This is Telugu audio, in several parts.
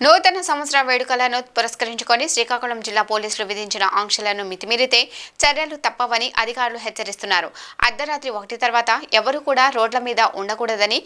నూతన సంవత్సర వేడుకలను పురస్కరించుకొని శ్రీకాకుళం జిల్లా పోలీసులు విధించిన ఆంక్షలను మితిమీరితే చర్యలు తప్పవని అధికారులు హెచ్చరిస్తున్నారు. అర్ధరాత్రి 1 తర్వాత ఎవరూ కూడా రోడ్ల మీద ఉండకూడదని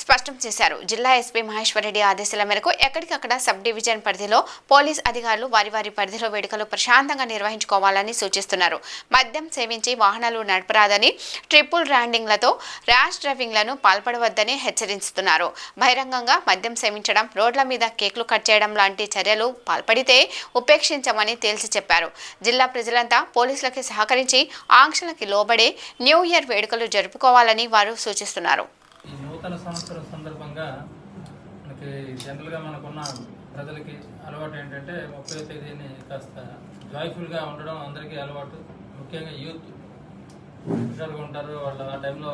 స్పష్టం చేశారు. జిల్లా ఎస్పీ మహేశ్వరరెడ్డి ఆదేశాల మేరకు ఎక్కడికక్కడ సబ్ డివిజన్ పరిధిలో పోలీస్ అధికారులు వారి పరిధిలో వేడుకలు ప్రశాంతంగా నిర్వహించుకోవాలని సూచిస్తున్నారు. మద్యం సేవించి వాహనాలు నడపరాదని, ట్రిపుల్ ర్యాండింగ్లతో ర్యాష్ డ్రైవింగ్లను పాల్పడవద్దని హెచ్చరిస్తున్నారు. బహిరంగంగా మద్యం సేవించడం, రోడ్ల మీద కేకులు కట్ చేయడం లాంటి చర్యలు పాల్పడితే ఉపేక్షించమని తేల్చి చెప్పారు. జిల్లా ప్రజలంతా పోలీసులకి సహకరించి ఆంక్షలకి లోబడే న్యూ ఇయర్ వేడుకలు జరుపుకోవాలని వారు సూచిస్తున్నారు. ఈ నూతన సంవత్సరం సందర్భంగా మనకి జనరల్గా మనకున్న ప్రజలకి అలవాటు ఏంటంటే 30వ తేదీని కాస్త జాయ్ఫుల్గా ఉండడం అందరికీ అలవాటు. ముఖ్యంగా యూత్ హుషారుగా ఉంటారు. వాళ్ళు ఆ టైంలో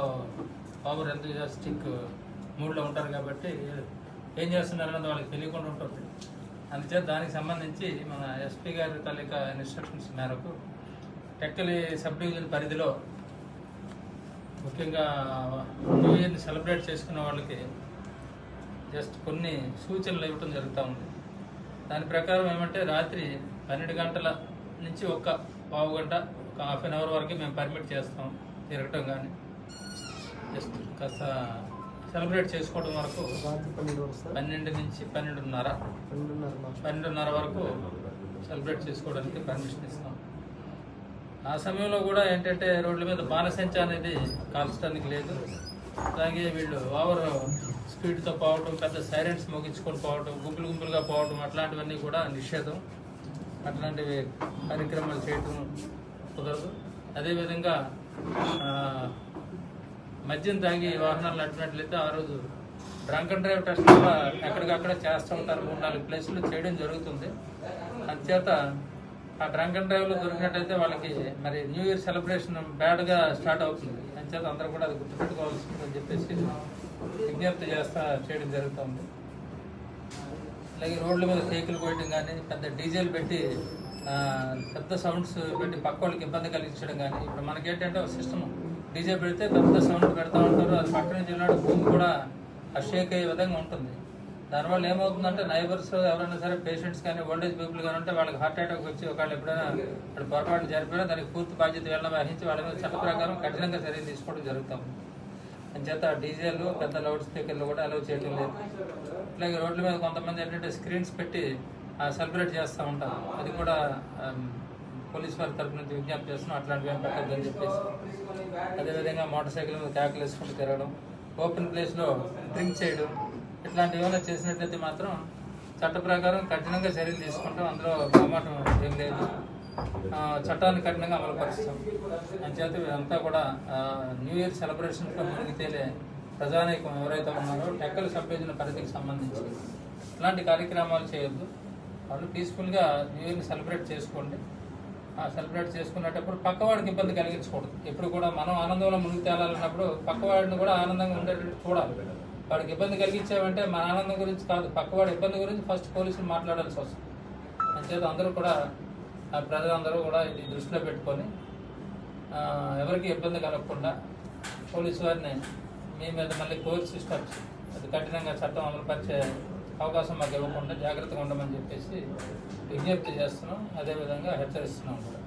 పవర్ ఎంతూజియాస్టిక్ మూడ్లో ఉంటారు కాబట్టి ఏం చేస్తున్నారన్నది వాళ్ళకి తెలియకుండా ఉంటుంది. అందుచేత దానికి సంబంధించి మన ఎస్పీ గారి తాలూకా ఇన్స్ట్రక్షన్స్ మేరకు టెక్కలి సబ్ డివిజన్ పరిధిలో ముఖ్యంగా న్యూ ఇయర్ని సెలబ్రేట్ చేసుకున్న వాళ్ళకి జస్ట్ కొన్ని సూచనలు ఇవ్వటం జరుగుతూ ఉంది. దాని ప్రకారం ఏమంటే రాత్రి 12 గంటల నుంచి ఒక పావు గంట, ఒక హాఫ్ అన్ అవర్ వరకు మేము పర్మిట్ చేస్తాం తిరగటం. కానీ జస్ట్ కాస్త సెలబ్రేట్ చేసుకోవడం వరకు 12 నుంచి 12:30 వరకు సెలబ్రేట్ చేసుకోవడానికి పర్మిషన్ ఇస్తాం. ఆ సమయంలో కూడా ఏంటంటే రోడ్ల మీద బాణసంచ అనేది కాల్చడానికి లేదు. అలాగే వీళ్ళు ఓవర్ స్పీడ్తో పోవటం, పెద్ద సైరన్స్ మోగించుకొని పోవటం, గుంపులుగా పోవటం అట్లాంటివన్నీ కూడా నిషేధం. అట్లాంటివి కార్యక్రమాలు చేయటం కుదరదు. అదేవిధంగా మద్యం తాగి వాహనాలు నడిపినట్లయితే ఆ రోజు డ్రంక్ అండ్ డ్రైవ్ టెస్ట్ కూడా ఎక్కడికక్కడ చేస్తూ ఉంటారు. 3-4 ప్లేసులు చేయడం జరుగుతుంది. అందుచేత ఆ డ్రంక్ అండ్ డ్రైవ్లో దొరికినట్టయితే వాళ్ళకి మరి న్యూ ఇయర్ సెలబ్రేషన్ బ్యాడ్గా స్టార్ట్ అవుతుంది. అందుచేత అందరూ కూడా అది గుర్తుపెట్టుకోవాల్సిందని చెప్పేసి విజ్ఞప్తి చేయడం జరుగుతుంది. అలాగే రోడ్ల మీద కేకులు కోయటం కానీ, పెద్ద డీజేలు పెట్టి పెద్ద సౌండ్స్ పెట్టి పక్క వాళ్ళకి ఇబ్బంది కలిగించడం కానీ. ఇప్పుడు మనకేంటంటే ఒక సిస్టమ్ డీజే పెడితే పెద్ద సౌండ్ పెడతా ఉంటారు. అది పక్కన నుంచి వెళ్ళినట్టు భూమి కూడా షేక్ అయ్యే విధంగా ఉంటుంది. దానివల్ల ఏమవుతుందంటే నైబర్స్ ఎవరైనా సరే పేషెంట్స్ కానీ, ఓల్డేజ్ పీపుల్ కానీ ఉంటే వాళ్ళకి హార్ట్ అటాక్ వచ్చి ఒకళ్ళు ఎప్పుడైనా వాళ్ళు పొరపాటు జరిపినా దానికి పూర్తి బాధ్యత వహించి వాళ్ళ మీద చట్ట ప్రకారం కఠినంగా చర్యలు తీసుకోవడం జరుగుతుంది. అంచేత డీజేలు, పెద్ద లౌడ్ స్పీకర్లు కూడా అలౌ చేయడం లేదు. అలాగే రోడ్ల మీద కొంతమంది ఏంటంటే స్క్రీన్స్ పెట్టి సెలబ్రేట్ చేస్తూ ఉంటారు. అది కూడా పోలీస్ వారి తరఫు నుంచి విజ్ఞప్తి చేస్తున్నాం, అట్లాంటివి ఏం పెట్టద్దని చెప్పేసి. అదేవిధంగా మోటార్ సైకిల్ మీద ట్యాక్లు వేసుకుంటూ తిరగడం, ఓపెన్ ప్లేస్లో డ్రింక్ చేయడం, ఇట్లాంటివి ఏమైనా చేసినట్లయితే మాత్రం చట్ట ప్రకారం కఠినంగా చర్యలు తీసుకుంటాం. అందులో మొహమాటం ఏం లేదు. చట్టాన్ని కఠినంగా అమలుపరుస్తాం. అంచేత ఇదంతా కూడా న్యూ ఇయర్ సెలబ్రేషన్స్లో మునిగి తేలే ప్రజానీకం ఎవరైతే ఉన్నారో టెక్కలి సబ్ డివిజన్ పరిధికి సంబంధించి ఇట్లాంటి కార్యక్రమాలు చేయొద్దు. వాళ్ళు పీస్ఫుల్గా న్యూ ఇయర్ని సెలబ్రేట్ చేసుకోండి. సెలబ్రేట్ చేసుకునేటప్పుడు పక్కవాడికి ఇబ్బంది కలిగించకూడదు. ఎప్పుడు కూడా మనం ఆనందంలో మునిగి తేలాలన్నప్పుడు పక్కవాడిని కూడా ఆనందంగా ఉండేటట్టు చూడాలి. వాడికి ఇబ్బంది కలిగించామంటే మన ఆనందం గురించి కాదు, పక్కవాడి ఇబ్బంది గురించి ఫస్ట్ పోలీసులు మాట్లాడాల్సి వస్తుంది. అంచేత అందరూ కూడా ప్రజలందరూ కూడా ఇది దృష్టిలో పెట్టుకొని ఎవరికి ఇబ్బంది కలగకుండా పోలీసు వారిని మీ మీద మళ్ళీ కోర్టు సిస్టమ్స్ అది కఠినంగా చట్టం అమలుపరిచే అవకాశం మాకు ఇవ్వకుండా జాగ్రత్తగా ఉండమని చెప్పేసి విజ్ఞప్తి చేస్తున్నాం. అదేవిధంగా హెచ్చరిస్తున్నాం కూడా.